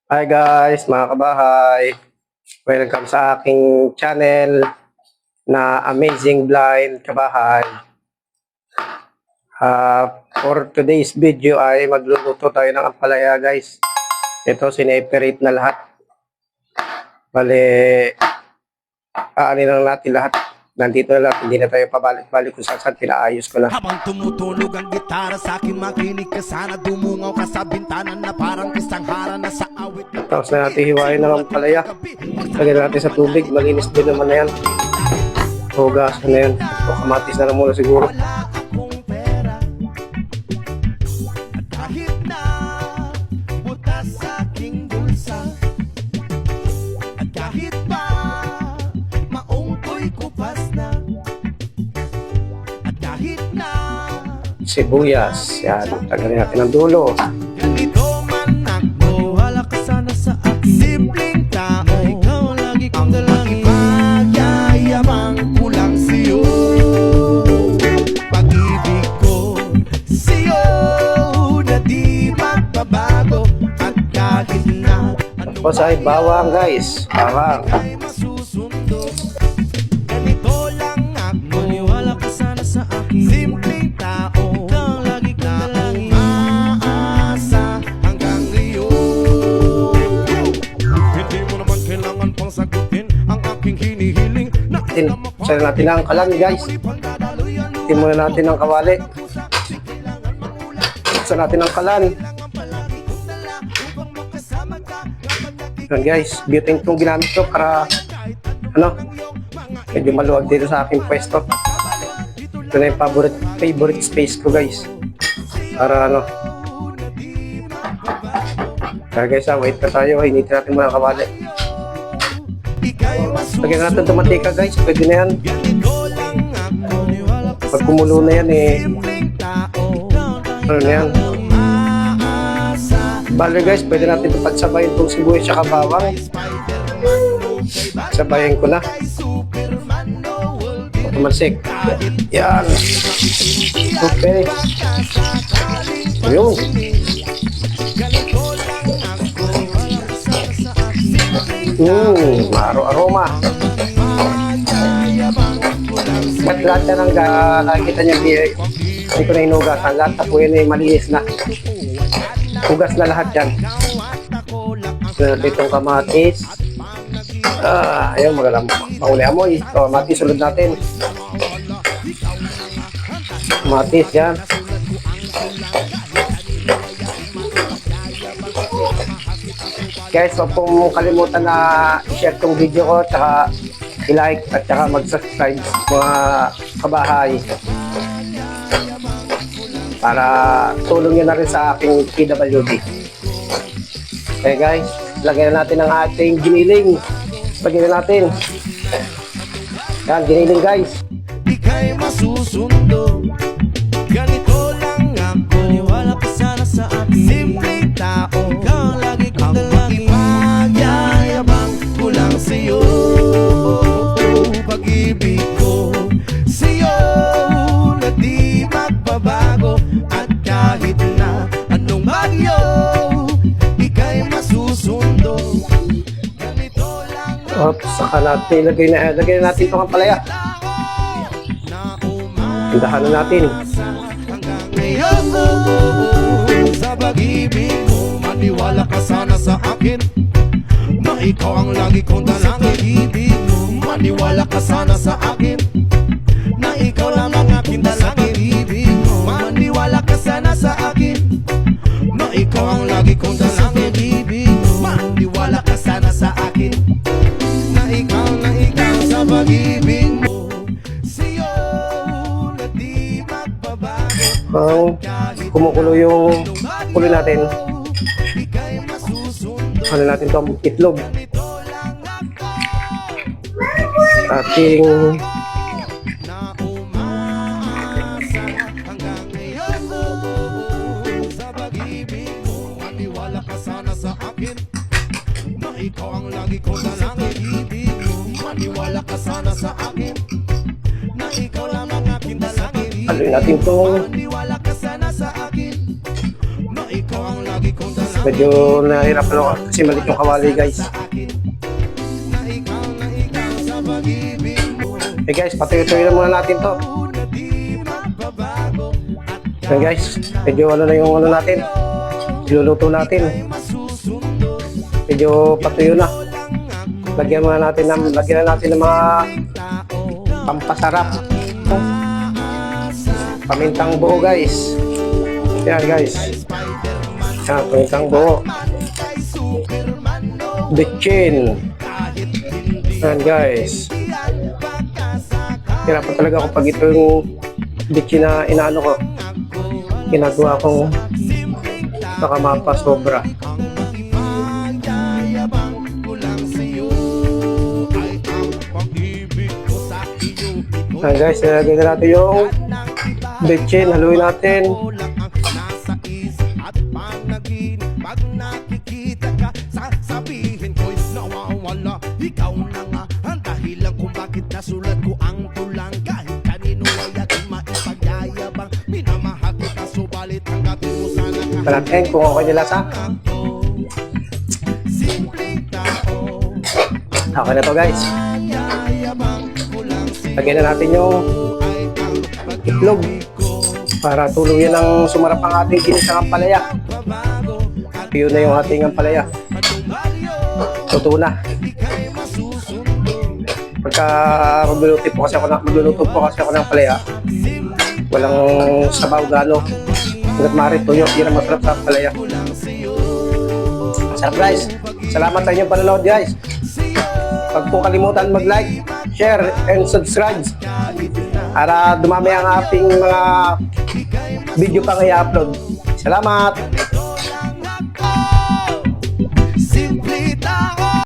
Hi guys, mga kabahay. Welcome sa aking channel na Amazing Blind Kabahay. For today's video ay magluluto tayo ng ampalaya guys. Ito, sineperate na lahat. Bale, aanin lang natin lahat. Nandito na lang, hindi na tayo pabalik-balik kung saan pinaayos ko na. Habang tumutunog ang gitara sa akin, makinig ka sana. Dumungaw ka sa bintana na parang isang hara na sa awit. Tapos na natin hiwain ng ampalaya. Lagyan natin sa tubig, malinis din naman na yan. Hugas na yan. O kamatis na lang muna siguro. Wala akong pera at kahit na butas sa aking bulsa, at kahit pa maong ko'y kupas na, at kahit na Sibuyas. Yan. Tagalin natin ang dulo. ganito man ako, wala ka sana sa akin. Simpleng tao, ikaw lagi kong dalangin. Magyayabang ko lang sa'yo, pag-ibig ko sa'yo na di magbabago, at kahit na anong Tapos ay bawang guys. Bawang. ay masusundo. Ganito lang ako, wala ka sana sa akin. Simpleng tao, ikaw lagi kong dalangin. Maasa hanggang ngayon. Hindi mo naman kailangan pang sagutin ang aking hinihiling. Sali natin ang kalan guys. Itin muna natin ang kawali. Buksan natin ang kalan. Yan guys, butane itong ginamit ko para medyo maluwag dito sa aking pwesto. Ito na yung favorite space ko guys. Para Kaya guys, wait pa tayo. Hinitin natin muna ang kawali. Lagyan natin tomatika guys. Pwede na yan. Pag kumulo na yan ano na yan. Bale guys, pwede natin ito pagsabayin itong sibuyas at bawang. Sabayin ko na. Tumalsik. Yan. Okay. Ayun. Aroma. At lahat na ng nakikita niya hindi ko na inugasan. Lahat na po yun ay malinis na. Hugas na lahat yan. Itong kamatis. Ayun, magalang pauli amoy. Kamatis, sulod natin. Kamatis, yan. Guys, huwag pong kalimutan na i-share tong video ko, tsaka i-like at tsaka mag-subscribe mga kabahay para tulong nyo na rin sa aking PWD. Okay guys, lagyan na natin ang ating giniling. Lagyan na natin. Yan, giniling guys. Ika'y masusundo. Ganito lang ako, wala ka sana sa akin. Simpleng tao, ikaw lagi kong dalangin. Magyayabang ko lang sa'yo, pag-ibig ko sa'yo na di magbabago, at kahit na anong bagyo, ika'y masusundo. Ganito lang Oops, saka natin lagay na natin itong ampalaya. Tindahan na natin. hanggang ngayon. Sa pag-ibig mo, maniwala ka sana sa akin, na ikaw ang lagi kong dalangin. Ibig mo, maniwala ka sana sa akin, na ikaw lang ang aking dalangin. Ibig mo, maniwala ka sana sa akin, na ikaw ang lagi kong dalangin. Ibig mo, maniwala ka sana sa akin, na ikaw sa pag-ibig mo sa'yo na di magbabago. Kumukulo yung kulo natin. Ano natin itong itlog. Ating sa pag-ibig mo, maniwala ka sana sa akin, na ikaw ang lagi kong dalangin. Ibig mo, maniwala ka sana sa akin, na ikaw lang ang aking dalangin. haluin natin itong Maniwala ka sana sa akin, na ikaw ang lagi kong dalangin. Medyo nahirapan ako kasi maliit yung kawali guys. Okay guys, patuloy-tuloy na muna natin to. Yan guys, medyo ano na yung ano natin. Iluluto natin. Medyo patuyo na. Lagyan na natin ng mga pampasarap. Pamintang buo guys. Yan guys. Yan, pamintang buo. Bitchin. Yan guys. Hirapan talaga ako pag ito yung bitchin na inaano ko. Ginagawa kong nakamapa sobra. Yan guys, nilagay na natin yung bitchin. Haluin natin. Pag nakikita ka, sasabihin ko'y nawawala. Ikaw na nga ang dahilan kung bakit nasulat ko ang tulang. Kahit kanino ay ating maipagyayabang. Minamahal kita, subalit tanggapin mo sana Ito natin kung okay nila sa. simpleng tao. Okay na to guys. Lagyan na natin yung itlog para tuluyan ng sumarap ang ating ginisang ampalaya. Yun na yung ating ampalaya. Luto na. Pagka magluluto po kasi ako ng ampalaya, walang sabaw gano. Hanggat maaari tuyo, yun ang masarap sa ampalaya. Sarap guys. Salamat sa inyong panonood guys. Huwag po kalimutan mag-like, share, and subscribe para dumami ang ating mga video pang i-upload. Salamat!